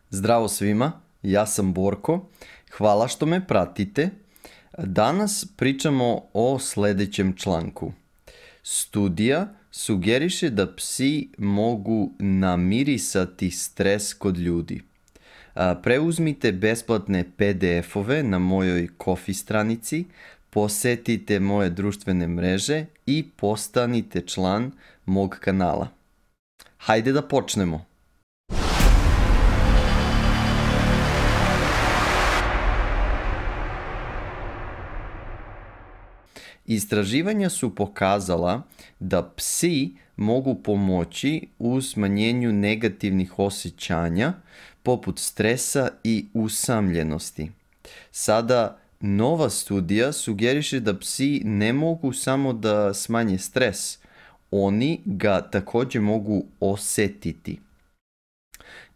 Zdravo svima, ja sam Borko, hvala što me pratite. Danas pričamo o sljedećem članku. Studija sugeriše da psi mogu namirisati stres kod ljudi. Preuzmite besplatne PDF-ove na mojoj Ko-fi stranici, posetite moje društvene mreže i postanite član mog kanala. Hajde da počnemo. Istraživanja su pokazala da psi mogu pomoći u smanjenju negativnih osjećanja poput stresa i usamljenosti. Sada nova studija sugeriše da psi ne mogu samo da smanje stres, oni ga također mogu osjetiti.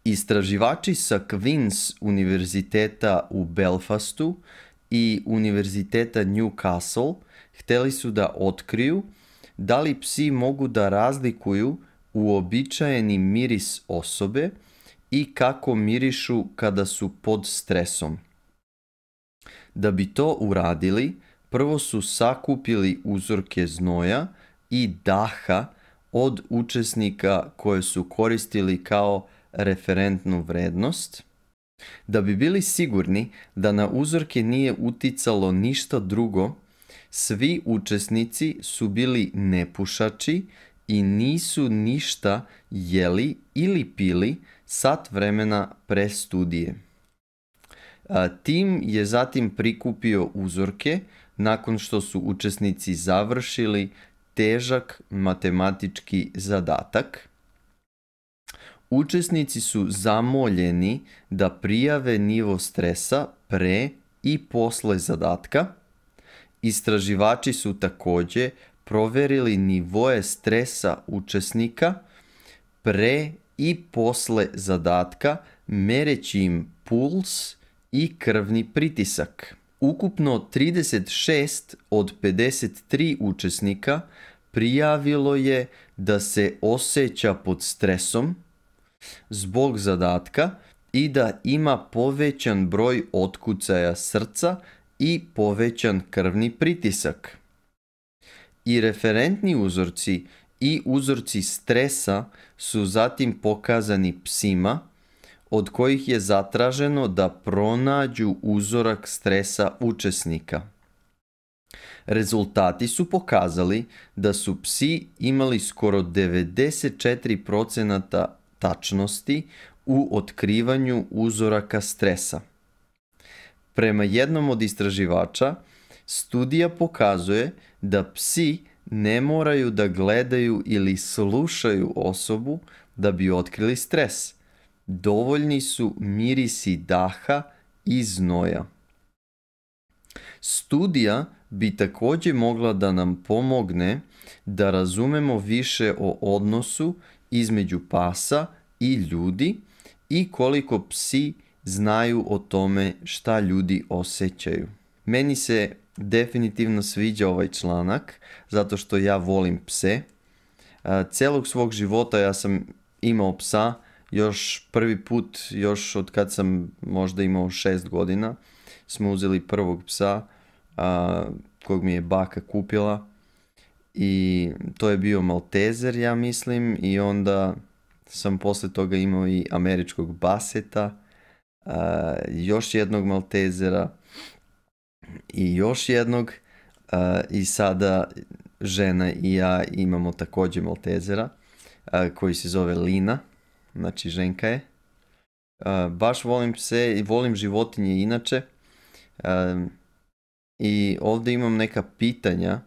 Istraživači sa Queen's univerziteta u Belfastu i univerziteta Newcastle htjeli su da otkriju da li psi mogu da razlikuju uobičajeni miris osobe i kako mirišu kada su pod stresom. Da bi to uradili, prvo su sakupili uzorke znoja i daha od učesnika koje su koristili kao referentnu vrednost. Da bi bili sigurni da na uzorke nije uticalo ništa drugo, svi učesnici su bili nepušači i nisu ništa jeli ili pili sat vremena pre studije. Tim je zatim prikupio uzorke nakon što su učesnici završili težak matematički zadatak. Učesnici su zamoljeni da prijave nivo stresa pre i posle zadatka. Istraživači su također proverili nivoje stresa učesnika pre i posle zadatka, mereći im puls i krvni pritisak. Ukupno 36 od 53 učesnika prijavilo je da se osjeća pod stresom zbog zadatka i da ima povećan broj otkucaja srca i povećan krvni pritisak. I referentni uzorci i uzorci stresa su zatim pokazani psima, od kojih je zatraženo da pronađu uzorak stresa učesnika. Rezultati su pokazali da su psi imali skoro 94% tačnosti u otkrivanju uzoraka stresa. Prema jednom od istraživača, studija pokazuje da psi ne moraju da gledaju ili slušaju osobu da bi otkrili stres. Dovoljni su mirisi daha i znoja. Studija bi također mogla da nam pomogne da razumemo više o odnosu između pasa i ljudi i koliko psi znaju o tome šta ljudi osjećaju. Meni se definitivno sviđa ovaj članak zato što ja volim pse. Celog svog života ja sam imao psa, još prvi put, još od kad sam možda imao 6 godina, smo uzeli prvog psa kojeg mi je baka kupila i to je bio Maltezer, ja mislim, i onda sam posle toga imao i američkog Basseta, još jednog Maltezera i još jednog i sada žena i ja imamo također Maltezera koji se zove Lina, znači ženka je. Baš volim pse i volim životinje inače i ovdje imam neka pitanja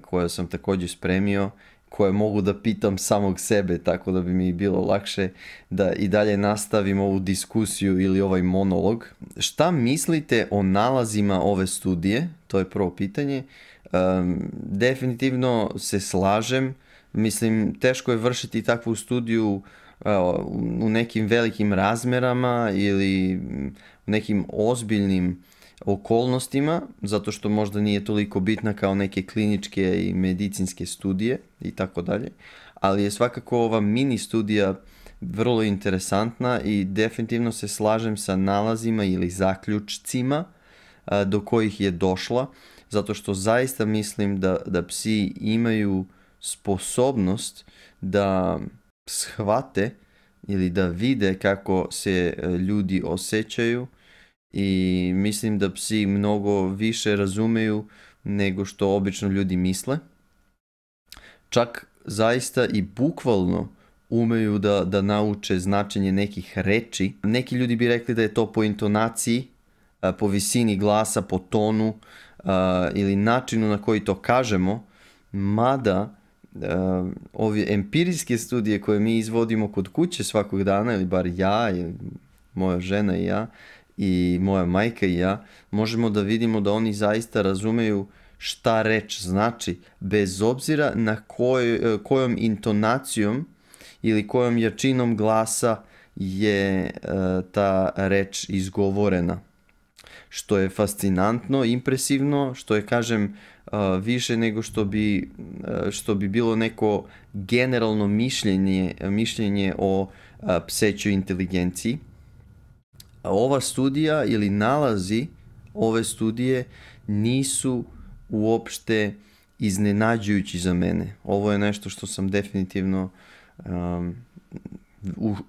koja sam također spremio, koje mogu da pitam samog sebe, tako da bi mi bilo lakše da i dalje nastavim ovu diskusiju ili ovaj monolog. Šta mislite o nalazima ove studije? To je prvo pitanje. Definitivno se slažem. Mislim, teško je vršiti takvu studiju u nekim velikim razmerama ili u nekim ozbiljnim okolnostima, zato što možda nije toliko bitna kao neke kliničke i medicinske studije i tako dalje, ali je svakako ova mini studija vrlo interesantna i definitivno se slažem sa nalazima ili zaključcima do kojih je došla, zato što zaista mislim da psi imaju sposobnost da shvate ili da vide kako se ljudi osjećaju i mislim da psi mnogo više razumeju nego što obično ljudi misle. Čak zaista i bukvalno umeju da nauče značenje nekih reči. Neki ljudi bi rekli da je to po intonaciji, po visini glasa, po tonu ili načinu na koji to kažemo, mada ove empirijske studije koje mi izvodimo kod kuće svakog dana, ili bar ja, ili moja žena i ja, i moja majka i ja, možemo da vidimo da oni zaista razumeju šta reč znači, bez obzira na kojom intonacijom ili kojom jačinom glasa je ta reč izgovorena. Što je fascinantno, impresivno, što je, kažem, više nego što bi bilo neko generalno mišljenje o psećoj inteligenciji. Ova studija ili nalazi ove studije nisu uopšte iznenađujući za mene. Ovo je nešto što sam definitivno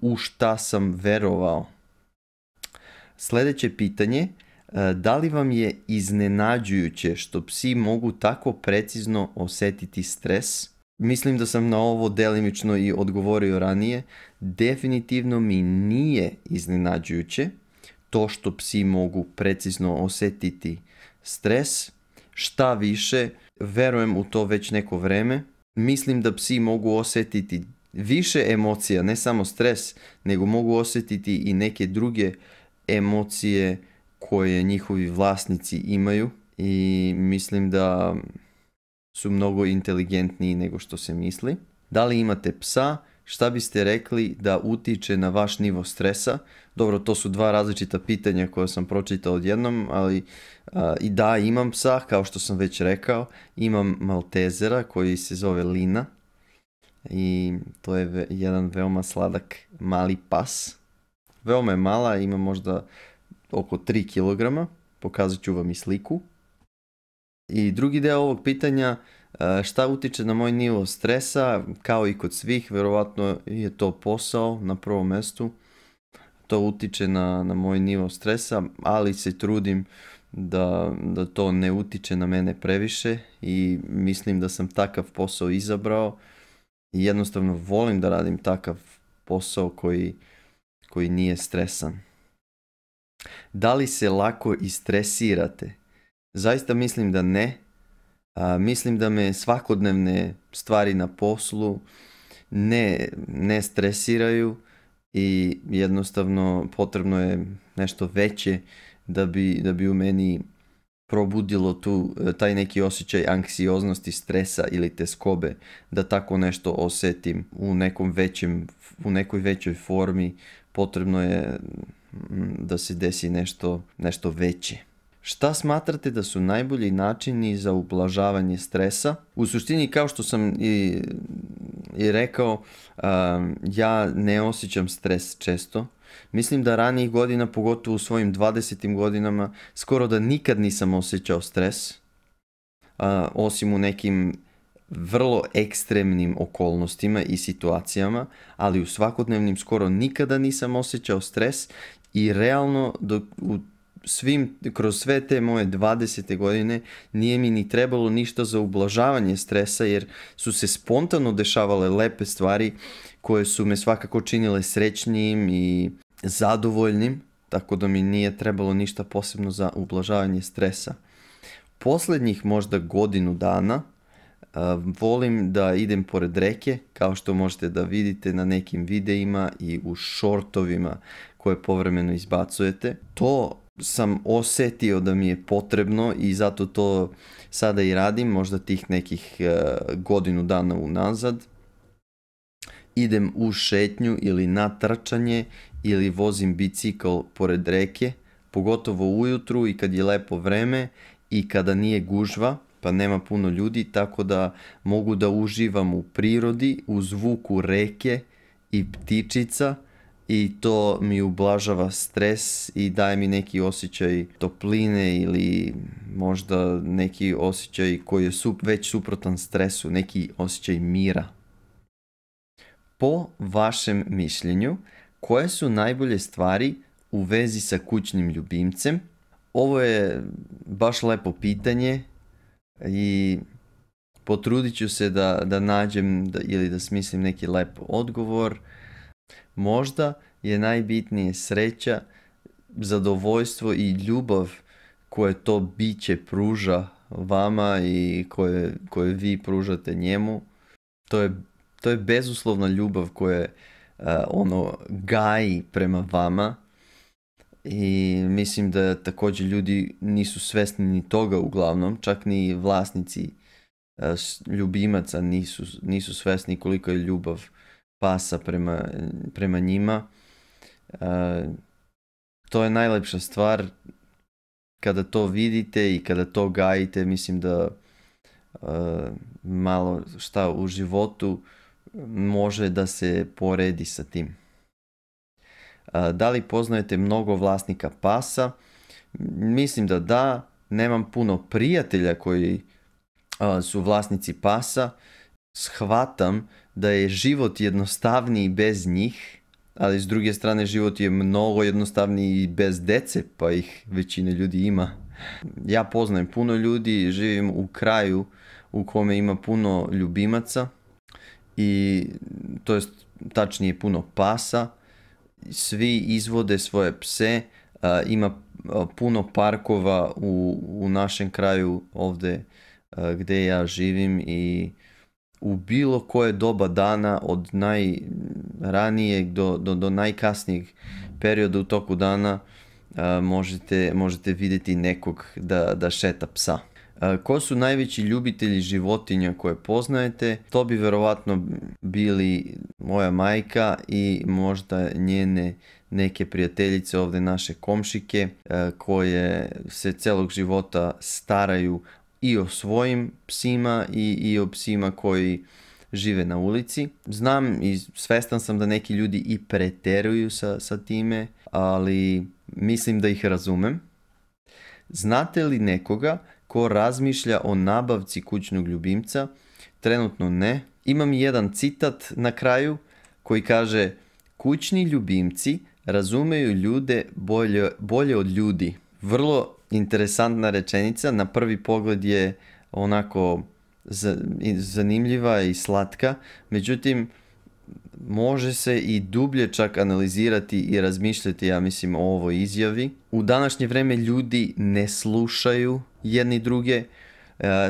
u šta sam verovao. Sljedeće pitanje, da li vam je iznenađujuće što psi mogu tako precizno osjetiti stres? Mislim da sam na ovo delimično i odgovorio ranije. Definitivno mi nije iznenađujuće to što psi mogu precizno osjetiti stres. Šta više, verujem u to već neko vreme. Mislim da psi mogu osjetiti više emocija, ne samo stres, nego mogu osjetiti i neke druge emocije koje njihovi vlasnici imaju i mislim da su mnogo inteligentniji nego što se misli. Da li imate psa? Šta biste rekli da utiče na vaš nivo stresa? Dobro, to su dva različita pitanja koje sam pročitao odjednom, ali i da, imam psa, kao što sam već rekao. Imam Maltezera koji se zove Lina i to je jedan veoma sladak mali pas. Veoma je mala, ima možda oko 3 kg, pokazat ću vam i sliku. I drugi deo ovog pitanja, šta utiče na moj nivo stresa, kao i kod svih, verovatno je to posao na prvom mjestu. To utiče na moj nivo stresa, ali se trudim da to ne utiče na mene previše i mislim da sam takav posao izabrao i jednostavno volim da radim takav posao koji nije stresan. Da li se lako istresirate? Zaista mislim da ne. Mislim da me svakodnevne stvari na poslu ne stresiraju i jednostavno potrebno je nešto veće da bi u meni probudilo taj neki osjećaj anksioznosti, stresa ili teskobe, da tako nešto osjetim u nekoj većoj formi. Potrebno je da se desi nešto veće. Šta smatrate da su najbolji načini za ublažavanje stresa? U suštini, kao što sam i rekao, ja ne osjećam stres često. Mislim da ranijih godina, pogotovo u svojim 20. godinama, skoro da nikad nisam osjećao stres, osim u nekim vrlo ekstremnim okolnostima i situacijama, ali u svakodnevnim skoro nikada nisam osjećao stres i realno kroz sve te moje 20. godine nije mi ni trebalo ništa za ublažavanje stresa, jer su se spontano dešavale lepe stvari koje su me svakako činile srećnijim i zadovoljnim, tako da mi nije trebalo ništa posebno za ublažavanje stresa. Posljednjih možda godinu dana volim da idem pored reke, kao što možete da vidite na nekim videima i u shortovima koje povremeno izbacujete. To sam osjetio da mi je potrebno i zato to sada i radim, možda tih nekih godinu dana unazad. Idem u šetnju ili na trčanje ili vozim bicikl pored reke, pogotovo ujutru i kad je lepo vreme i kada nije gužva, pa nema puno ljudi, tako da mogu da uživam u prirodi, u zvuku reke i ptičica i to mi ublažava stres i daje mi neki osjećaj topline ili možda neki osjećaj koji je već suprotan stresu, neki osjećaj mira. Po vašem mišljenju, koje su najbolje stvari u vezi sa kućnim ljubimcem? Ovo je baš lepo pitanje i potrudit ću se da nađem ili da smislim neki lep odgovor. Možda je najbitnije sreća, zadovoljstvo i ljubav koje to biće pruža vama i koje vi pružate njemu. To je bezuslovna ljubav koja ono gaji prema vama. I mislim da također ljudi nisu svjesni ni toga uglavnom, čak ni vlasnici ljubimaca nisu svjesni koliko je ljubav pasa prema njima. To je najlepša stvar kada to vidite i kada to gajite. Mislim da malo šta u životu može da se poredi sa tim. Da li poznajete mnogo vlasnika pasa? Mislim da. Nemam puno prijatelja koji su vlasnici pasa. Shvatam da je život jednostavniji bez njih, ali s druge strane život je mnogo jednostavniji bez dece, pa ih većina ljudi ima. Ja poznajem puno ljudi, živim u kraju u kome ima puno ljubimaca i to jest tačnije puno pasa. Svi izvode svoje pse, ima puno parkova u našem kraju ovdje gdje ja živim i u bilo koje doba dana od najranijeg do najkasnijeg perioda u toku dana možete vidjeti nekog da šeta psa. Ko su najveći ljubitelji životinja koje poznajete? To bi vjerovatno bili moja majka i možda njene neke prijateljice ovdje, naše komšike, koje se celog života staraju i o svojim psima i o psima koji žive na ulici. Znam i svestan sam da neki ljudi i preteruju sa time, ali mislim da ih razumem. Znate li nekoga ko razmišlja o nabavci kućnog ljubimca? Trenutno ne. Imam jedan citat na kraju koji kaže: kućni ljubimci razumeju ljude bolje od ljudi. Vrlo interesantna rečenica, na prvi pogled je onako zanimljiva i slatka, međutim može se i dublje čak analizirati i razmišljati, ja mislim, o ovoj izjavi. U današnje vrijeme ljudi ne slušaju jedni druge,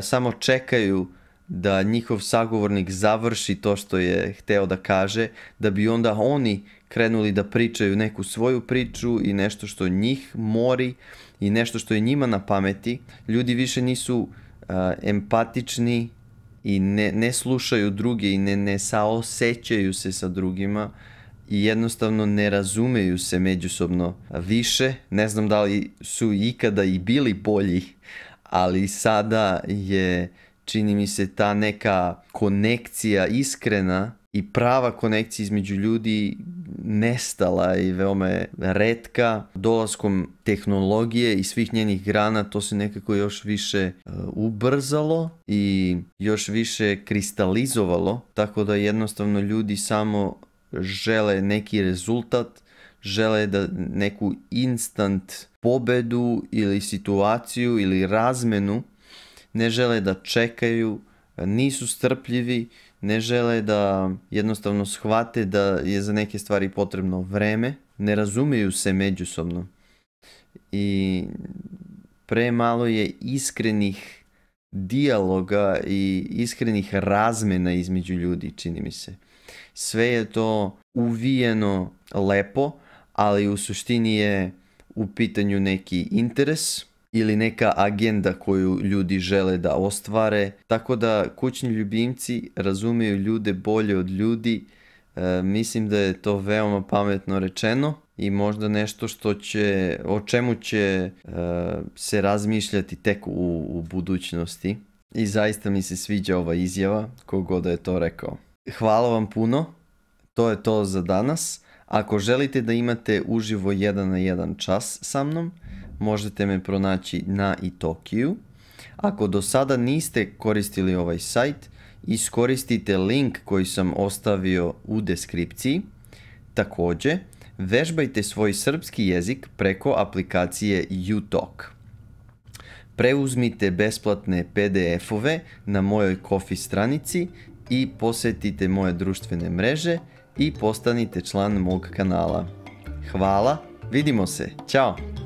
samo čekaju da njihov sagovornik završi to što je hteo da kaže, da bi onda oni krenuli da pričaju neku svoju priču i nešto što njih mori i nešto što je njima na pameti. Ljudi više nisu empatični i ne slušaju druge i ne saosećaju se sa drugima i jednostavno ne razumeju se međusobno više. Ne znam da li su ikada i bili bolji, ali sada je, čini mi se, ta neka konekcija iskrena i prava konekcija između ljudi nestala i veoma je retka. Dolaskom tehnologije i svih njenih grana to se nekako još više ubrzalo i još više kristalizovalo, tako da jednostavno ljudi samo žele neki rezultat, žele da neku instant pobedu ili situaciju ili razmenu, ne žele da čekaju, nisu strpljivi, ne žele da jednostavno shvate da je za neke stvari potrebno vreme, ne razumiju se međusobno i premalo je iskrenih dijaloga i iskrenih razmena između ljudi, čini mi se. Sve je to uvijeno lepo, ali u suštini je u pitanju neki interes ili neka agenda koju ljudi žele da ostvare. Tako da kućni ljubimci razumiju ljude bolje od ljudi. Mislim da je to veoma pametno rečeno i možda nešto o čemu će se razmišljati tek u budućnosti. I zaista mi se sviđa ova izjava, kogod je to rekao. Hvala vam puno. To je to za danas. Ako želite da imate uživo 1 na 1 čas sa mnom, možete me pronaći na Italkiju. Ako do sada niste koristili ovaj sajt, iskoristite link koji sam ostavio u deskripciji. Također, vežbajte svoj srpski jezik preko aplikacije uTalk. Preuzmite besplatne PDF-ove na mojoj Ko-fi stranici i posjetite moje društvene mreže i postanite član mog kanala. Hvala, vidimo se, ćao!